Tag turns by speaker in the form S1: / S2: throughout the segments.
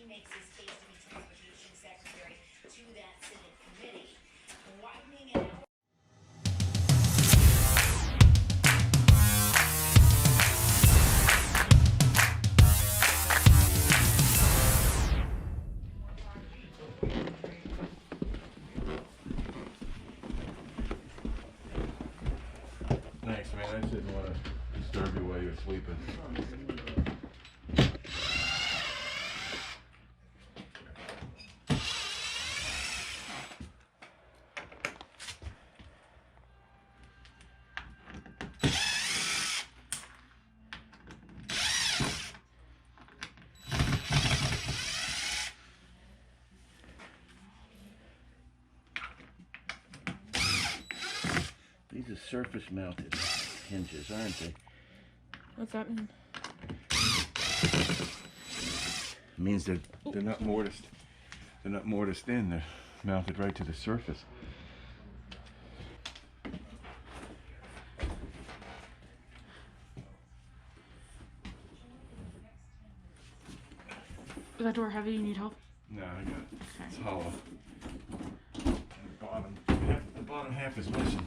S1: he makes his case to be transportation secretary to that Senate committee. Widening it out.
S2: Thanks, man. I just didn't want to disturb you while you were sleeping. These are surface-mounted hinges, aren't they?
S3: What's that mean?
S2: It means they're not mortised. They're not mortised in. They're mounted right to the surface.
S3: Is that door heavy? You need help?
S2: No, I got it.
S3: Okay.
S2: It's hollow. The bottom half is missing.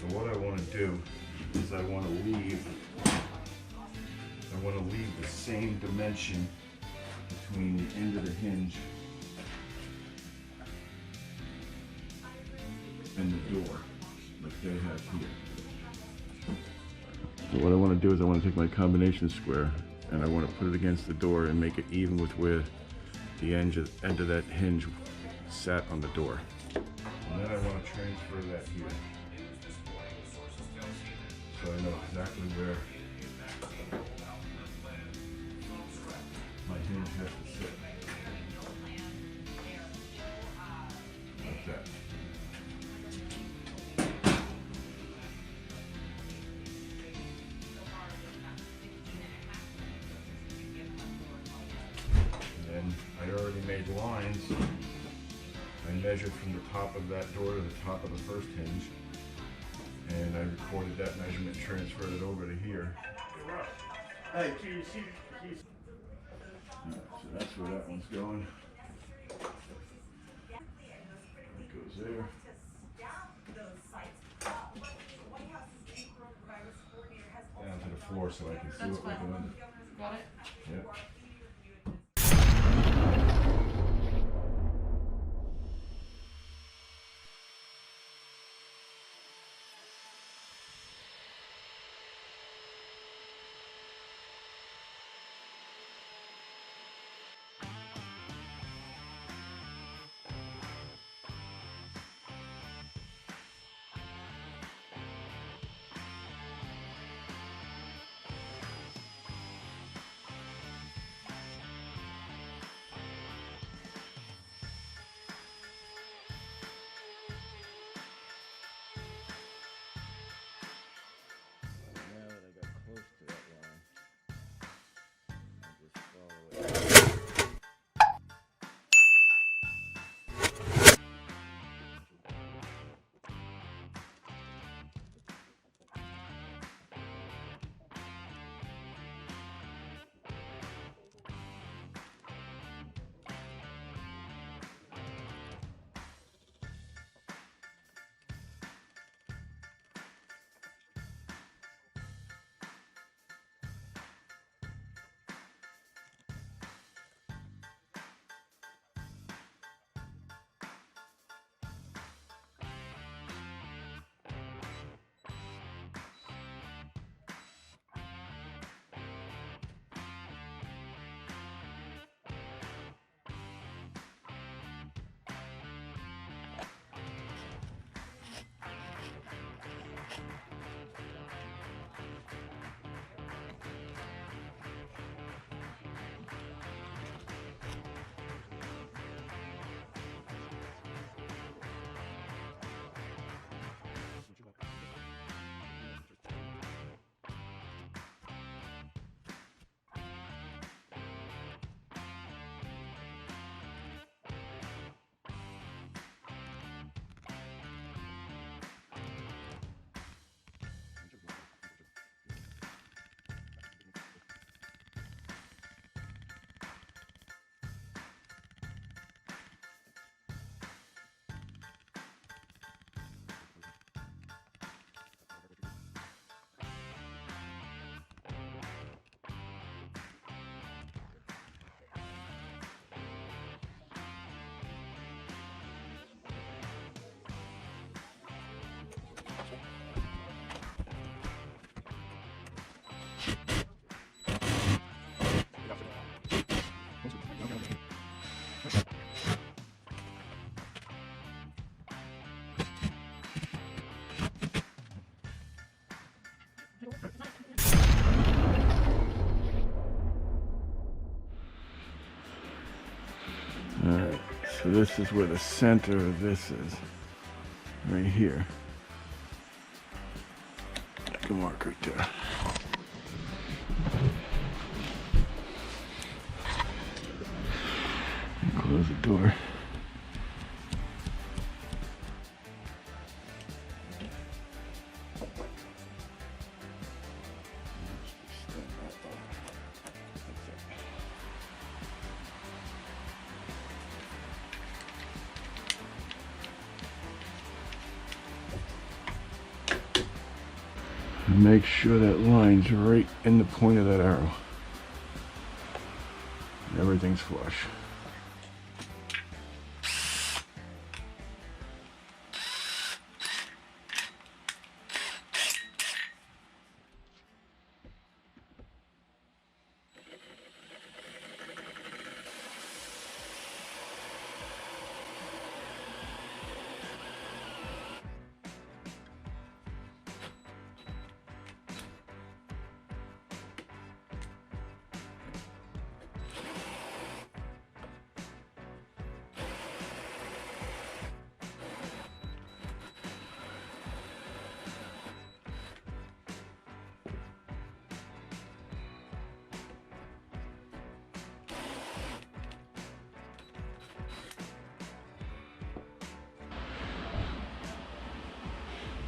S2: So what I want to do is I want to leave the same dimension between the end of the hinge and the door, like they have here. So what I want to do is I want to take my combination square and I want to put it against the door and make it even with where the end of that hinge sat on the door. And then I want to transfer that here. So I know exactly where my hinge has to sit. Like that. And then I already made lines. I measured from the top of that door to the top of the first hinge. And I recorded that measurement, transferred it over to here. Hey, can you see the keys? Right, so that's where that one's going. It goes there. Down to the floor so I can see what we're doing.
S3: Got it?
S2: Yep. this is where the center of this is, right here. Make a mark right there. And close the door. And make sure that line's right in the point of that arrow. Everything's flush.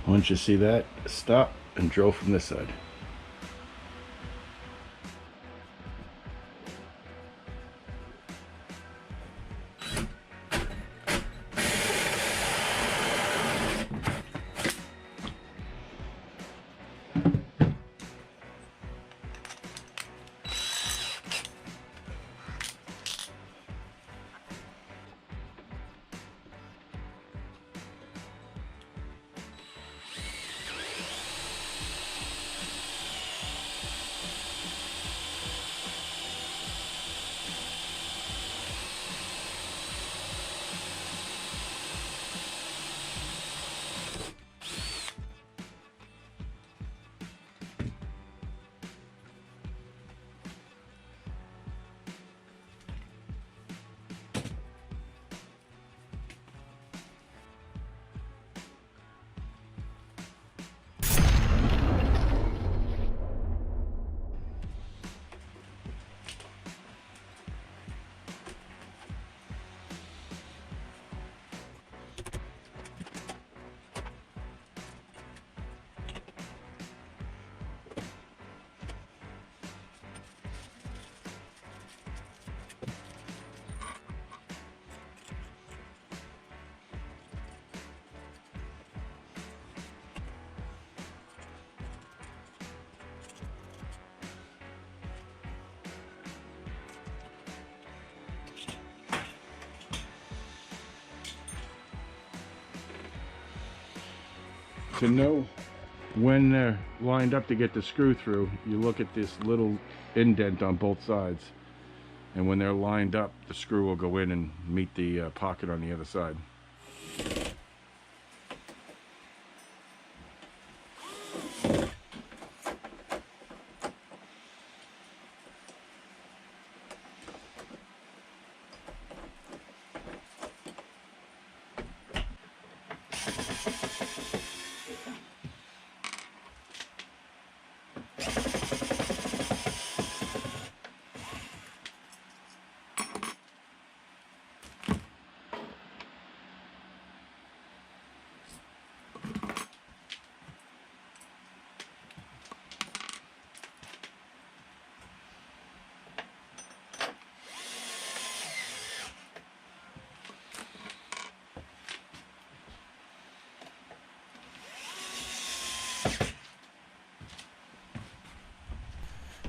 S2: Once you see that, stop and drill from this side. To know when they're lined up to get the screw through, you look at this little indent on both sides, and when they're lined up, the screw will go in and meet the pocket on the other side.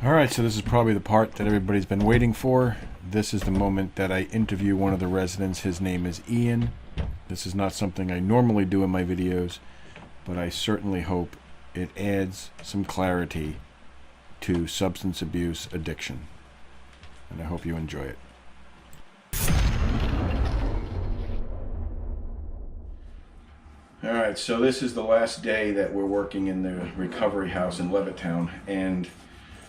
S2: Alright, so this is probably the part that everybody's been waiting for. This is the moment that I interview one of the residents. His name is Ian. This is not something I normally do in my videos, but I certainly hope it adds some clarity to substance abuse addiction. And I hope you enjoy it. Alright, so this is the last day that we're working in the recovery house in Levittown, and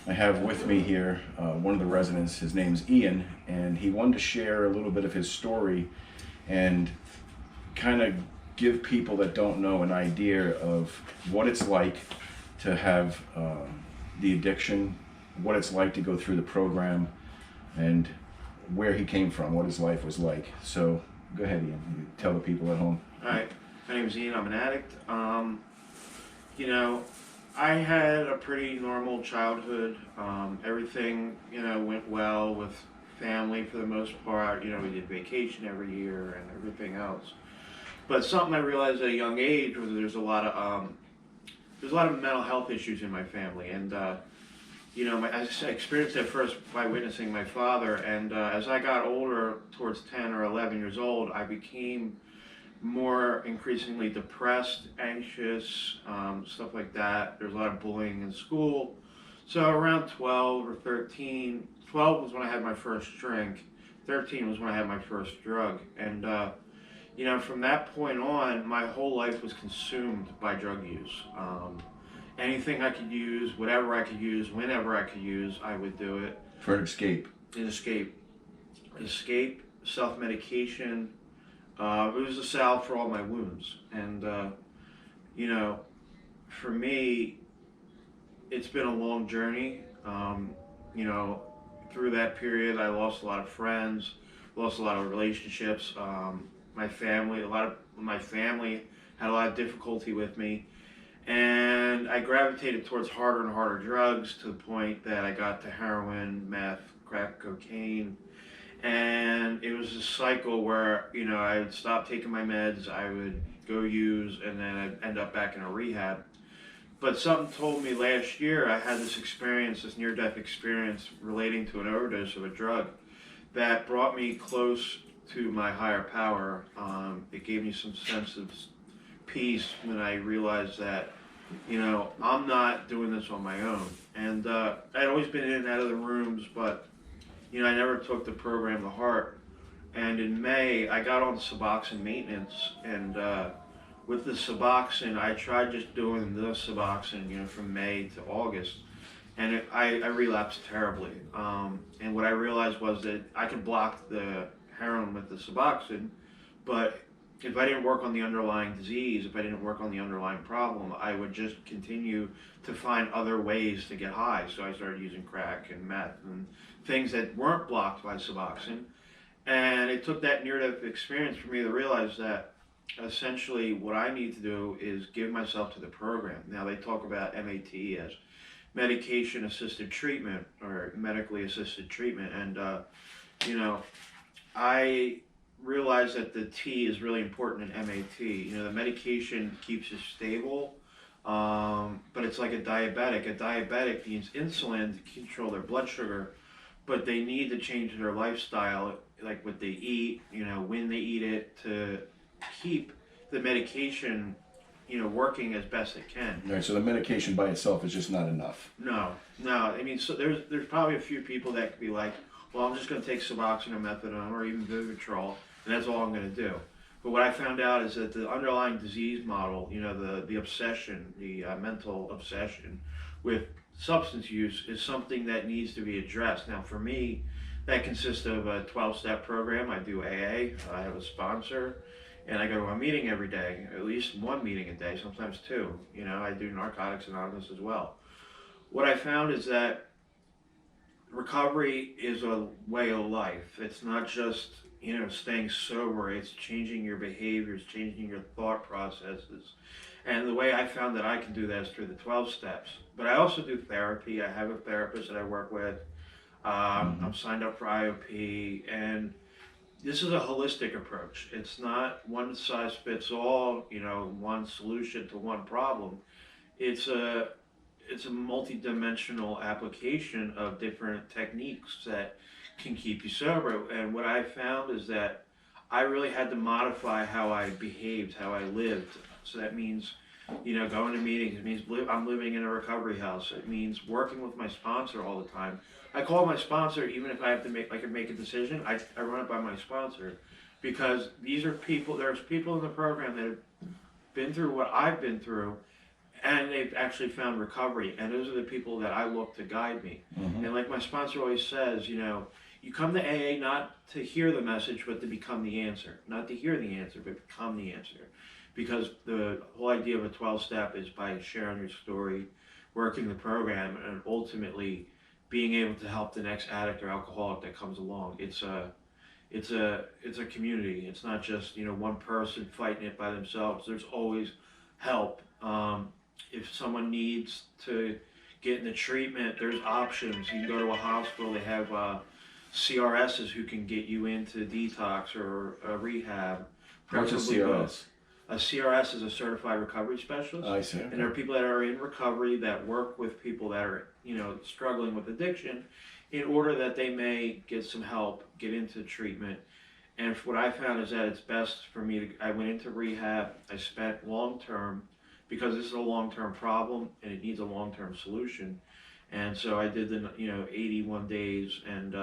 S2: I have with me here one of the residents. His name's Ian, and he wanted to share a little bit of his story and kind of give people that don't know an idea of what it's like to have the addiction, what it's like to go through the program, and where he came from, what his life was like. So go ahead, Ian. You tell the people at home.
S4: All right, my name is Ian. I'm an addict. You know, I had a pretty normal childhood. Everything, you know, went well with family for the most part. You know, we did vacation every year and everything else. But something I realized at a young age was there's a lot of mental health issues in my family, and you know, I experienced that first by witnessing my father. And as I got older, towards 10 or 11 years old, I became more increasingly depressed, anxious, stuff like that. There's a lot of bullying in school. So around 12 or 13, 12 was when I had my first drink. 13 was when I had my first drug. And you know, from that point on, my whole life was consumed by drug use. Anything I could use, whatever I could use, whenever I could use, I would do it.
S2: For an escape.
S4: An escape. Escape, self-medication. It was a salve for all my wounds. And, you know, for me, it's been a long journey. You know, through that period, I lost a lot of friends, lost a lot of relationships. My family had a lot of difficulty with me. And I gravitated towards harder and harder drugs to the point that I got to heroin, meth, crack cocaine. And it was a cycle where, you know, I would stop taking my meds, I would go use, and then I'd end up back in a rehab. But something told me last year, I had this experience, this near-death experience relating to an overdose of a drug that brought me close to my higher power. It gave me some sense of peace when I realized that, you know, I'm not doing this on my own. And I'd always been in and out of the rooms, but, you know, I never took the program to heart. And in May, I got on Suboxone maintenance, and with the Suboxone, I tried just doing the Suboxone, you know, from May to August, and I relapsed terribly. And what I realized was that I could block the heroin with the Suboxone, but if I didn't work on the underlying disease, if I didn't work on the underlying problem, I would just continue to find other ways to get high. So I started using crack and meth and things that weren't blocked by Suboxone. And it took that near-death experience for me to realize that essentially what I need to do is give myself to the program. Now they talk about MAT as medication-assisted treatment or medically assisted treatment. And, you know, I realize that the T is really important in MAT. You know, the medication keeps you stable, but it's like a diabetic. A diabetic needs insulin to control their blood sugar, but they need to change their lifestyle, like what they eat, you know, when they eat it, to keep the medication, you know, working as best it can.
S2: Right, so the medication by itself is just not enough.
S4: No. I mean, so there's probably a few people that could be like, well, I'm just going to take Suboxone or methadone or even Vivitrol, and that's all I'm going to do. But what I found out is that the underlying disease model, you know, the obsession, the mental obsession with substance use is something that needs to be addressed. Now, for me, that consists of a 12-step program. I do AA, I have a sponsor, and I go to a meeting every day, at least one meeting a day, sometimes two. You know, I do Narcotics Anonymous as well. What I found is that recovery is a way of life. It's not just, you know, staying sober. It's changing your behaviors, changing your thought processes. And the way I found that I can do that is through the 12 steps. But I also do therapy. I have a therapist that I work with. I'm signed up for IOP. And this is a holistic approach. It's not one size fits all, you know, one solution to one problem. It's a multi-dimensional application of different techniques that can keep you sober. And what I found is that I really had to modify how I behaved, how I lived. So that means, you know, going to meetings. It means I'm living in a recovery house. It means working with my sponsor all the time. I call my sponsor even if I have to make a decision. I run it by my sponsor, because these are people. There's people in the program that have been through what I've been through, and they've actually found recovery. And those are the people that I look to guide me. And like my sponsor always says, you know, you come to AA not to hear the message, but to become the answer. Not to hear the answer, but become the answer. Because the whole idea of a 12-step is by sharing your story, working the program, and ultimately being able to help the next addict or alcoholic that comes along. It's a community. It's not just, one person fighting it by themselves. There's always help. If someone needs to get into treatment, there's options. You can go to a hospital. They have CRSs who can get you into detox or rehab.
S2: What's a CRS?
S4: A CRS is a certified recovery specialist.
S2: I see.
S4: And there are people that are in recovery that work with people that are, struggling with addiction in order that they may get some help, get into treatment. And what I found is that it's best for me I went into rehab, I spent long-term, because this is a long-term problem and it needs a long-term solution. And so I did the, 81 days, and,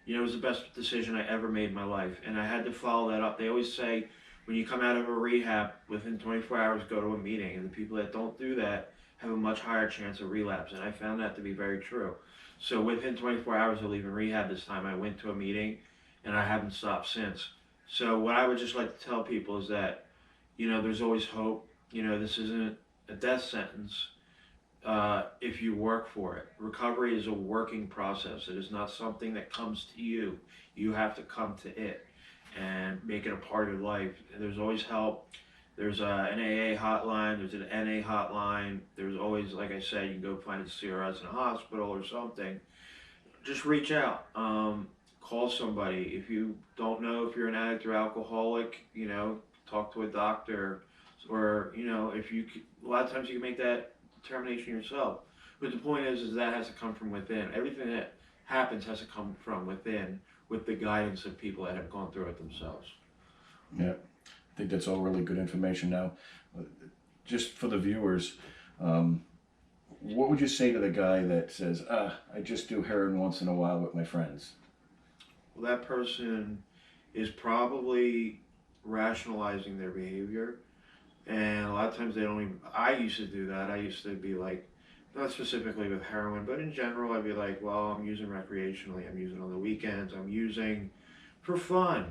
S4: it was the best decision I ever made in my life. And I had to follow that up. They always say, when you come out of a rehab, within 24 hours, go to a meeting. And the people that don't do that have a much higher chance of relapse. And I found that to be very true. So within 24 hours of leaving rehab this time, I went to a meeting, and I haven't stopped since. So what I would just like to tell people is that, there's always hope. This isn't a death sentence if you work for it. Recovery is a working process. It is not something that comes to you. You have to come to it and make it a part of your life. And there's always help. There's an AA hotline, there's an NA hotline. There's always, like I said, you can go find a CRS in a hospital or something. Just reach out. Call somebody. If you don't know if you're an addict or alcoholic, talk to a doctor. Or, if you, a lot of times you can make that determination yourself. But the point is that has to come from within. Everything that happens has to come from within, with the guidance of people that have gone through it themselves.
S2: Yeah, I think that's all really good information. Now, just for the viewers, what would you say to the guy that says, I just do heroin once in a while with my friends?
S4: Well, that person is probably rationalizing their behavior. And a lot of times they don't even, I used to do that. I used to be like, not specifically with heroin, but in general, I'd be like, well, I'm using recreationally, I'm using on the weekends, I'm using for fun,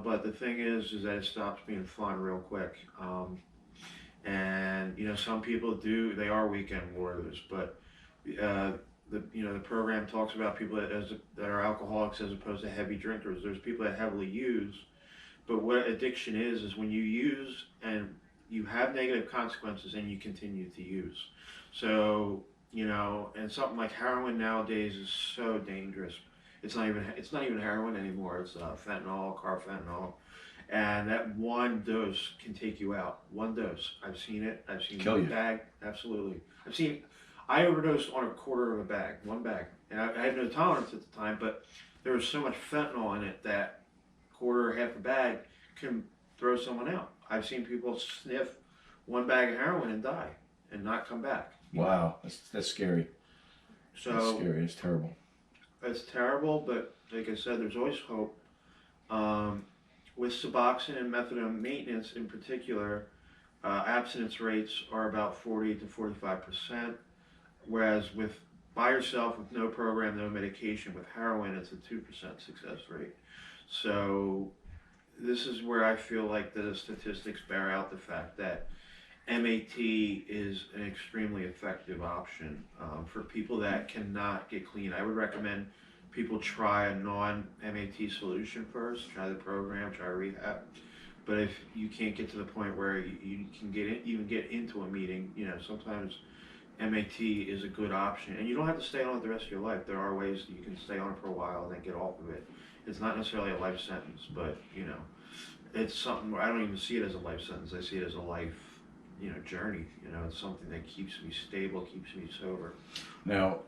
S4: but the thing is that it stops being fun real quick. And, some people they are weekend warriors, but the program talks about people that are alcoholics as opposed to heavy drinkers. There's people that heavily use, but what addiction is when you use and you have negative consequences and you continue to use. So, and something like heroin nowadays is so dangerous. It's not even heroin anymore. It's fentanyl, carfentanil. And that one dose can take you out. One dose. I've seen it. I've seen
S2: Kill
S4: a
S2: you.
S4: bag. Absolutely. I overdosed on a quarter of a bag, one bag. And I had no tolerance at the time, but there was so much fentanyl in it that quarter or half a bag can throw someone out. I've seen people sniff one bag of heroin and die and not come back.
S2: Wow, that's scary.
S4: So
S2: that's scary. It's terrible.
S4: It's terrible, but like I said, there's always hope. With Suboxone and methadone maintenance in particular, abstinence rates are about 40 to 45%, whereas by yourself with no program, no medication, with heroin, it's a 2% success rate. So this is where I feel like the statistics bear out the fact that MAT is an extremely effective option for people that cannot get clean. I would recommend people try a non-MAT solution first, try the program, try rehab. But if you can't get to the point where you can even get into a meeting, sometimes MAT is a good option. And you don't have to stay on it the rest of your life. There are ways that you can stay on it for a while and then get off of it. It's not necessarily a life sentence, but, it's something where I don't even see it as a life sentence. I see it as a life, journey. It's something that keeps me stable, keeps me sober.
S2: Now,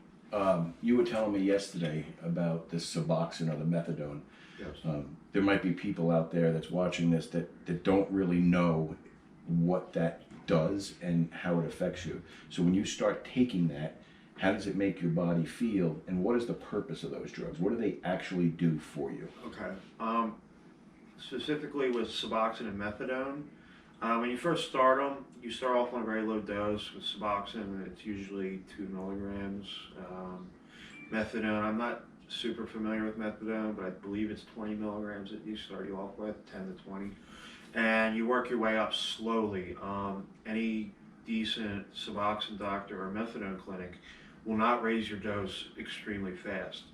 S2: you were telling me yesterday about this Suboxone or the methadone.
S4: Yes.
S2: There might be people out there that's watching this that don't really know what that does and how it affects you. So when you start taking that, how does it make your body feel, and what is the purpose of those drugs? What do they actually do for you?
S4: Okay. Specifically with Suboxone and methadone, when you first start them, you start off on a very low dose. With Suboxone, it's usually 2 milligrams. Methadone, I'm not super familiar with methadone, but I believe it's 20 milligrams that you start you off with, 10 to 20. And you work your way up slowly. Any decent Suboxone doctor or methadone clinic will not raise your dose extremely fast.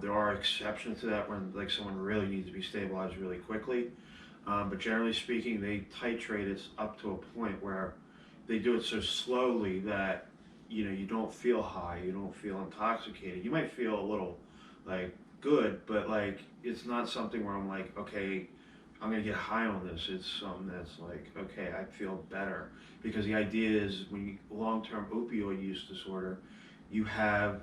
S4: There are exceptions to that when like someone really needs to be stabilized really quickly. But generally speaking, they titrate it up to a point where they do it so slowly that you don't feel high, you don't feel intoxicated. You might feel a little like good, but like it's not something where I'm like, okay, I'm gonna get high on this. It's something that's like, okay, I feel better. Because the idea is when you long-term opioid use disorder, you have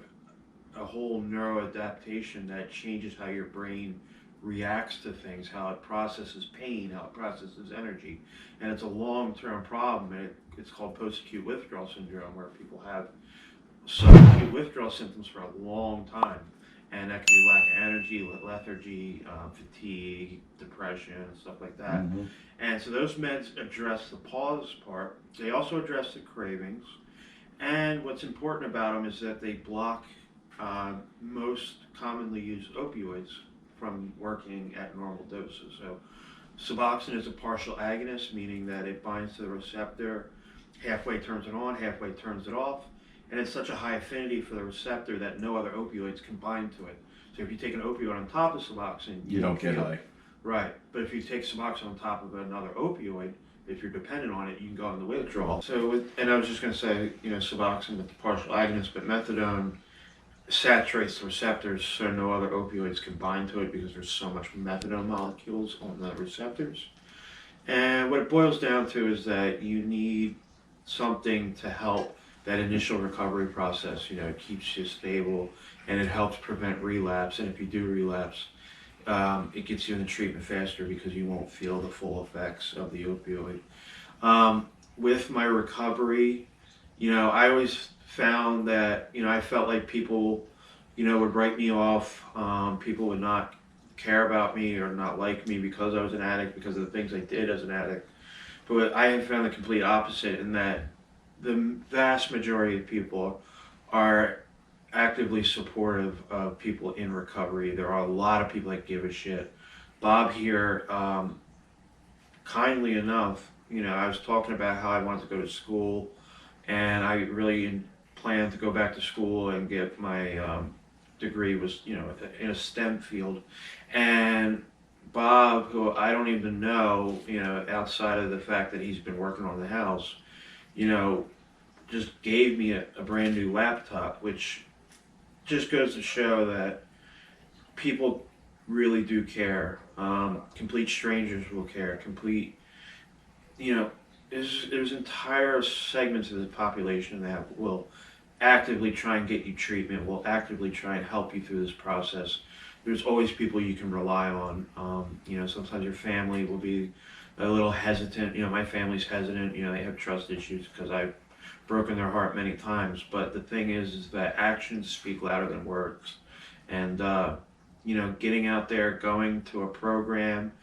S4: a whole neuroadaptation that changes how your brain reacts to things, how it processes pain, how it processes energy. And it's a long-term problem, and it's called post-acute withdrawal syndrome, where people have subacute withdrawal symptoms for a long time. And that can be lack of energy, lethargy, fatigue, depression, and stuff like that.
S2: Mm-hmm.
S4: And so those meds address the pause part. They also address the cravings. And what's important about them is that they block most commonly used opioids from working at normal doses. So Suboxone is a partial agonist, meaning that it binds to the receptor, halfway turns it on, halfway turns it off. And it's such a high affinity for the receptor that no other opioids can bind to it. So if you take an opioid on top of Suboxone,
S2: You don't get high.
S4: Right, but if you take Suboxone on top of another opioid, if you're dependent on it, you can go into withdrawal. So, and I was just going to say, Suboxone with the partial agonist, but methadone saturates the receptors so no other opioids can bind to it because there's so much methadone molecules on the receptors. And what it boils down to is that you need something to help that initial recovery process. It keeps you stable and it helps prevent relapse. And if you do relapse, it gets you in the treatment faster because you won't feel the full effects of the opioid. With my recovery, I always found that, I felt like people, would write me off. People would not care about me or not like me because I was an addict, because of the things I did as an addict. But I have found the complete opposite in that the vast majority of people are actively supportive of people in recovery. There are a lot of people that give a shit. Bob here, kindly enough, I was talking about how I wanted to go to school, and I really planned to go back to school and get my degree was, in a STEM field. And Bob, who I don't even know, outside of the fact that he's been working on the house, just gave me a brand new laptop, which just goes to show that people really do care. Complete strangers will care. There's entire segments of the population that will actively try and get you treatment, will actively try and help you through this process. There's always people you can rely on. Sometimes your family will be a little hesitant. My family's hesitant. They have trust issues because I've broken their heart many times. But the thing is that actions speak louder than words. And, getting out there, going to a program,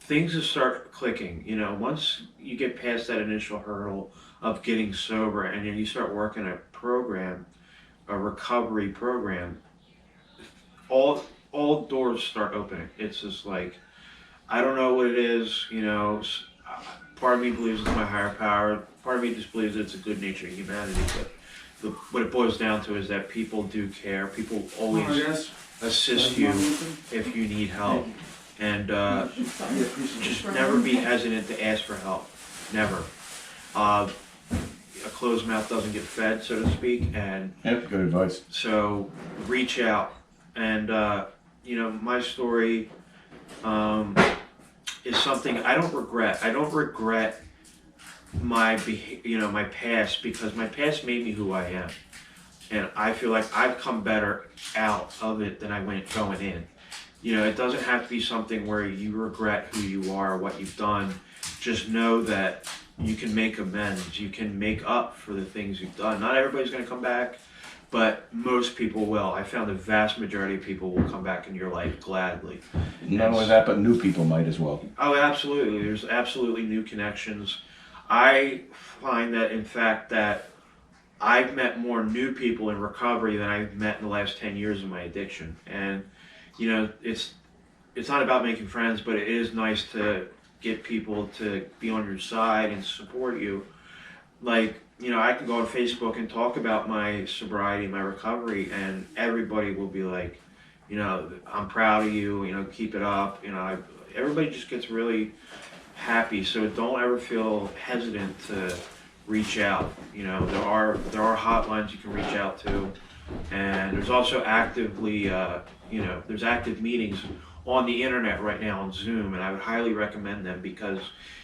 S4: things will start clicking. Once you get past that initial hurdle of getting sober and then you start working a program, a recovery program, all doors start opening. It's just like, I don't know what it is, part of me believes it's my higher power, part of me just believes it's a good nature of humanity, but what it boils down to is that people do care. People always assist you if you need help. And just never be hesitant to ask for help. Never. A closed mouth doesn't get fed, so to speak. And
S2: Yep, good advice.
S4: so reach out. And my story is something I don't regret. I don't regret my my past, because my past made me who I am. And I feel like I've come better out of it than I went going in. It doesn't have to be something where you regret who you are or what you've done. Just know that you can make amends. You can make up for the things you've done. Not everybody's going to come back, but most people will. I found the vast majority of people will come back in your life gladly.
S2: Not only that, but new people might as well.
S4: Oh, absolutely. There's absolutely new connections. I find that, in fact, that I've met more new people in recovery than I've met in the last 10 years of my addiction. And, you know, it's not about making friends, but it is nice to get people to be on your side and support you. Like, you know, I can go on Facebook and talk about my sobriety, my recovery, and everybody will be like, you know, I'm proud of you, you know, keep it up. You know, everybody just gets really happy. So don't ever feel hesitant to reach out. You know, there are hotlines you can reach out to, and there's also actively, you know, there's active meetings on the internet right now on Zoom, and I would highly recommend them, because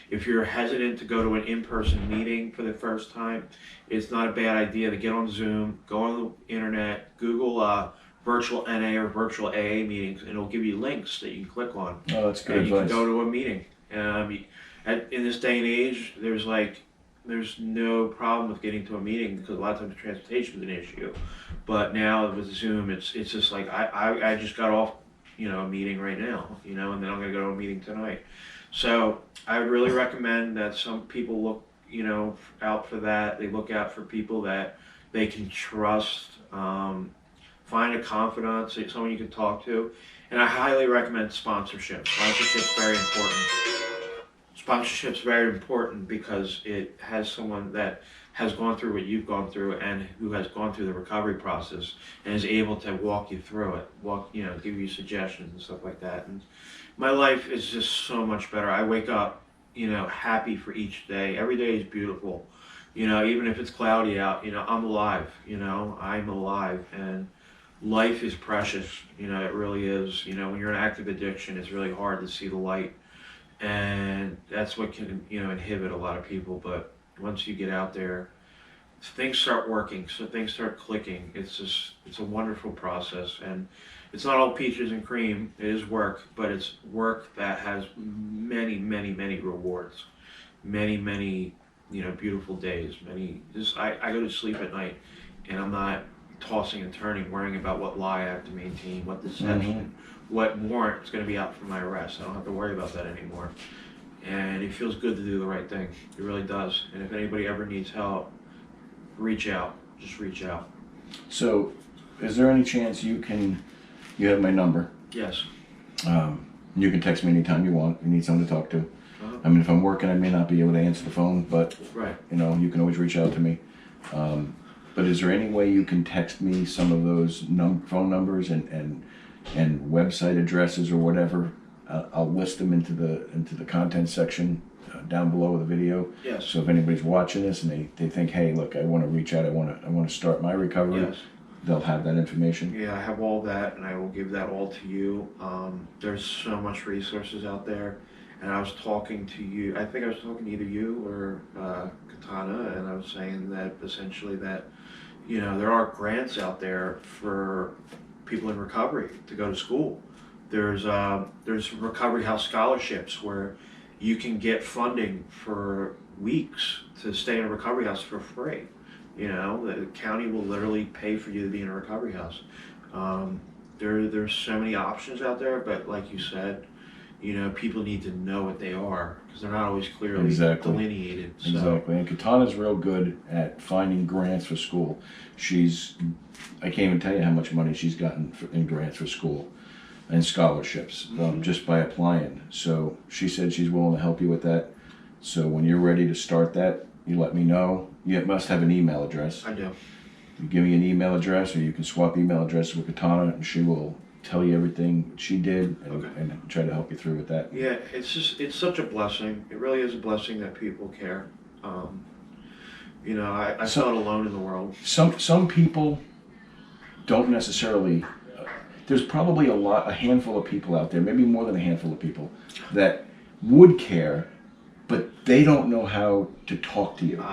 S4: if you're hesitant to go to an in-person meeting for the first time, it's not a bad idea to get on Zoom, go on the internet, Google virtual NA or virtual AA meetings, and it'll give you links that you can click on.
S2: Oh, that's good
S4: and you
S2: advice.
S4: can go to a meeting. In this day and age, there's no problem with getting to a meeting, because a lot of times transportation is an issue. But now with Zoom, it's just like I just got off, you know, a meeting right now, you know, and then I'm gonna go to a meeting tonight. So I would really recommend that some people look, you know, out for that. They look out for people that they can trust. Find a confidant, someone you can talk to, and I highly recommend sponsorship. Sponsorship's very important. Sponsorship's very important because it has someone that has gone through what you've gone through and who has gone through the recovery process and is able to walk you through it, you know, give you suggestions and stuff like that. And my life is just so much better. I wake up, you know, happy for each day. Every day is beautiful. You know, even if it's cloudy out, you know, I'm alive. You know, I'm alive, and life is precious. You know, it really is. You know, when you're in active addiction, it's really hard to see the light, and that's what can, you know, inhibit a lot of people. But once you get out there, things start working. So things start clicking. It's a wonderful process, and it's not all peaches and cream. It is work, but it's work that has many, many, many rewards, many, many, you know, beautiful days. I go to sleep at night, and I'm not tossing and turning, worrying about what lie I have to maintain, what deception, what warrant is going to be out for my arrest. I don't have to worry about that anymore. And it feels good to do the right thing. It really does. And if anybody ever needs help, reach out. Just reach out.
S2: So, is there any chance you have my number?
S4: Yes.
S2: You can text me anytime you want. You need someone to talk to. I mean, if I'm working, I may not be able to answer the phone, but
S4: Right.
S2: you know, you can always reach out to me. But is there any way you can text me some of those phone numbers and website addresses or whatever? I'll list them into the content section down below the video.
S4: Yes.
S2: So if anybody's watching this and they think, hey, look, I want to reach out, I want to start my recovery.
S4: Yes.
S2: They'll have that information.
S4: Yeah, I have all that, and I will give that all to you. There's so much resources out there, and I was talking to you. I think I was talking to either you or Kitana, and I was saying that essentially that, you know, there are grants out there for people in recovery to go to school. There's recovery house scholarships where you can get funding for weeks to stay in a recovery house for free. You know, the county will literally pay for you to be in a recovery house. There's so many options out there, but like you said, you know, people need to know what they are, because they're not always clearly delineated. So.
S2: Exactly. And Kitana's real good at finding grants for school. I can't even tell you how much money she's gotten in grants for school and scholarships just by applying. So she said she's willing to help you with that. So when you're ready to start that, you let me know. You must have an email address.
S4: I do.
S2: You give me an email address, or you can swap email addresses with Kitana, and she will tell you everything she did and try to help you through with that.
S4: Yeah, it's such a blessing. It really is a blessing that people care. You know, I felt alone in the world.
S2: Some people don't necessarily. There's probably a handful of people out there, maybe more than a handful of people, that would care, but they don't know how to talk to you.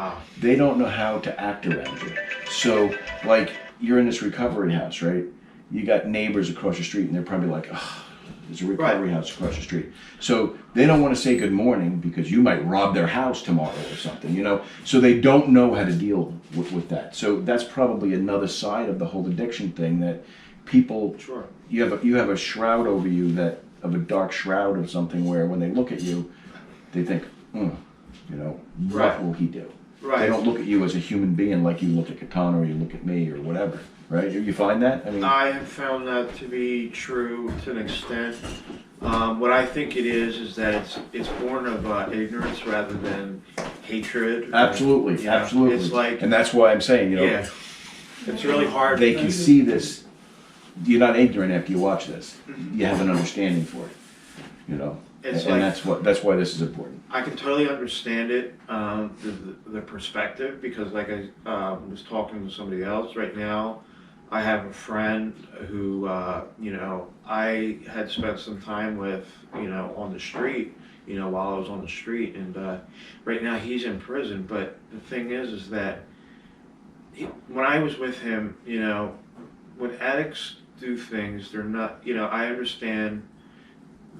S2: They don't know how to act around you. So, like, you're in this recovery house, right? You got neighbors across the street, and they're probably like, oh, there's a recovery house across the street. So they don't want to say good morning because you might rob their house tomorrow or something, you know? So they don't know how to deal with that. So that's probably another side of the whole addiction thing, that people, you have a shroud over you, of a dark shroud of something, where when they look at you, they think, you know, what will he do?
S4: Right.
S5: They don't look at you as a human being like you look at Kitana or you look at me or whatever, right? You find that? I mean,
S4: I have found that to be true to an extent. What I think it is that it's born of ignorance rather than hatred.
S5: absolutely,
S4: You know,
S5: absolutely.
S4: It's like,
S5: And that's why I'm saying, you know,
S4: yeah, it's really hard.
S5: they can see this. You're not ignorant after you watch this. You have an understanding for it, you know.
S4: It's
S5: And
S4: like,
S5: that's why this is important.
S4: I can totally understand it, the perspective, because like I was talking to somebody else right now. I have a friend who, you know, I had spent some time with, you know, on the street, you know, while I was on the street, and right now he's in prison. But the thing is that when I was with him, you know, when addicts do things, they're not, you know, I understand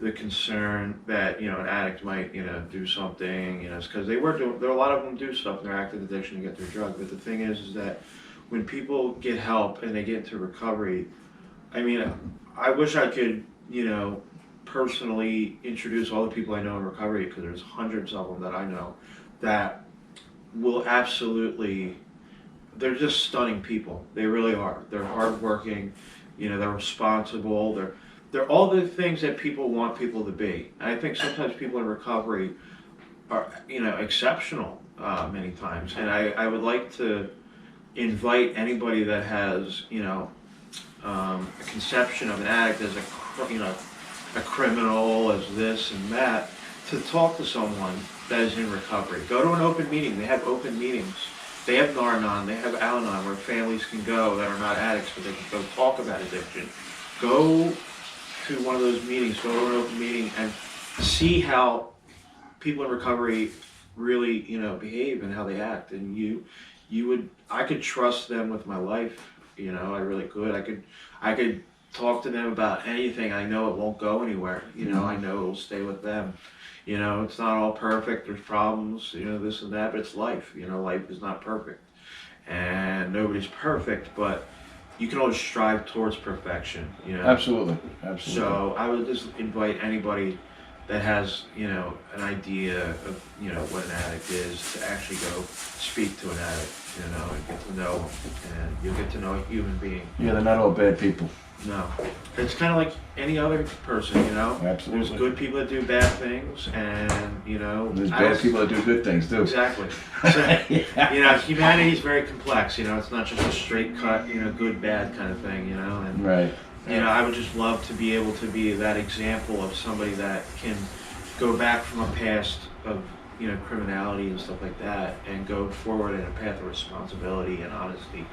S4: the concern that, you know, an addict might, you know, do something, you know, it's because there a lot of them do stuff in their active addiction to get their drug. But the thing is that when people get help and they get into recovery, I mean, I wish I could, you know, personally introduce all the people I know in recovery, because there's hundreds of them that I know that will absolutely, they're just stunning people. They really are. They're hardworking, you know, they're responsible, they're all the things that people want people to be. And I think sometimes people in recovery are, you know, exceptional many times. And I would like to invite anybody that has, you know, a conception of an addict as you know, a criminal, as this and that, to talk to someone that is in recovery. Go to an open meeting. They have open meetings. They have Narcotics, they have Alanon, where families can go that are not addicts, but they can go talk about addiction. Go to one of those meetings, go to an open meeting, and see how people in recovery really, you know, behave and how they act. And I could trust them with my life, you know, I really could. I could talk to them about anything. I know it won't go anywhere, you know, I know it'll stay with them. You know, it's not all perfect, there's problems, you know, this and that, but it's life. You know, life is not perfect. And nobody's perfect, but you can always strive towards perfection, you know.
S5: Absolutely, absolutely.
S4: So I would just invite anybody that has, you know, an idea of, you know, what an addict is, to actually go speak to an addict, you know, and get to know them. And you'll get to know a human being.
S5: Yeah, they're not all bad people.
S4: No. It's kind of like any other person, you know.
S5: Absolutely.
S4: There's good people that do bad things, and, you know.
S5: There's bad people that do good things too.
S4: Exactly. So, you know, humanity is very complex, you know. It's not just a straight cut, you know, good, bad kind of thing, you know. And,
S5: Right.
S4: you know, I would just love to be able to be that example of somebody that can go back from a past of, you know, criminality and stuff like that, and go forward in a path of responsibility and honesty.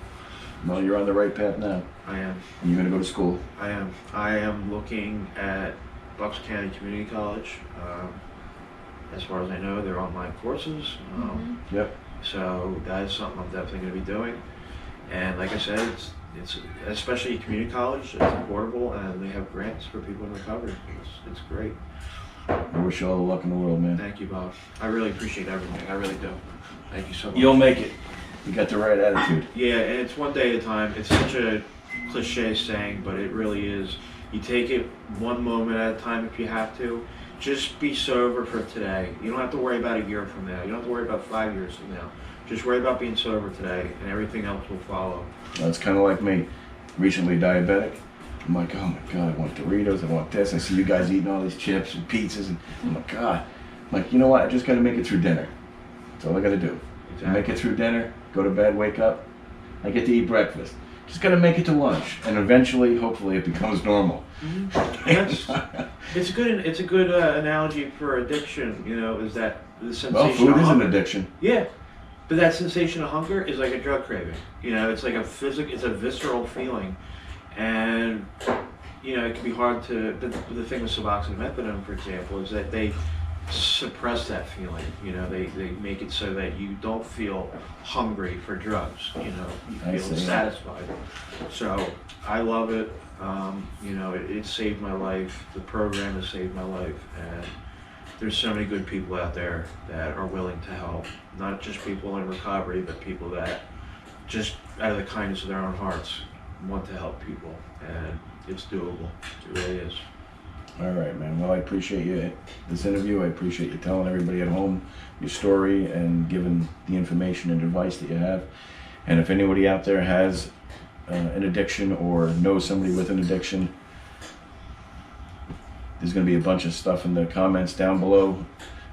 S5: Well, you're on the right path now.
S4: I am.
S5: And you're going to go to school.
S4: I am looking at Bucks County Community College. As far as I know, they're online courses.
S5: Yep.
S4: So that is something I'm definitely going to be doing. And like I said, it's especially community college. It's affordable, and they have grants for people in recovery. It's great.
S5: I wish you all the luck in the world, man.
S4: Thank you, Bob. I really appreciate everything. I really do. Thank you so much.
S5: You'll make it. You got the right attitude.
S4: Yeah, and it's one day at a time. It's such a cliche saying, but it really is. You take it one moment at a time if you have to. Just be sober for today. You don't have to worry about a year from now. You don't have to worry about 5 years from now. Just worry about being sober today, and everything else will follow.
S5: That's kind of like me. Recently diabetic. I'm like, oh my God, I want Doritos, I want this. I see you guys eating all these chips and pizzas, and oh my God. I'm like, you know what? I just got to make it through dinner. That's all I got to do.
S4: Exactly.
S5: Make it through dinner, go to bed, wake up. I get to eat breakfast. Just got to make it to lunch, and eventually, hopefully, it becomes normal.
S4: It's a good analogy for addiction. You know, is that the sensation?
S5: Well, food
S4: of
S5: is an
S4: hunger.
S5: addiction.
S4: Yeah, but that sensation of hunger is like a drug craving. You know, it's like it's a visceral feeling, and you know, it can be hard to. The thing with Suboxone and methadone, for example, is that they suppress that feeling. You know, they make it so that you don't feel hungry for drugs. You know, you feel satisfied. So I love it. You know, it saved my life. The program has saved my life, and there's so many good people out there that are willing to help. Not just people in recovery, but people that just out of the kindness of their own hearts want to help people, and it's doable. It really is.
S5: All right, man. Well, I appreciate you this interview. I appreciate you telling everybody at home your story and giving the information and advice that you have. And if anybody out there has an addiction or knows somebody with an addiction, there's going to be a bunch of stuff in the comments down below.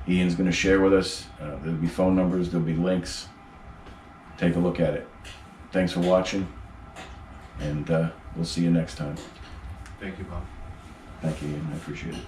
S5: Ian's going to share with us. There'll be phone numbers. There'll be links. Take a look at it. Thanks for watching, and we'll see you next time.
S4: Thank you, Bob.
S5: Thank you, Ian. I appreciate it.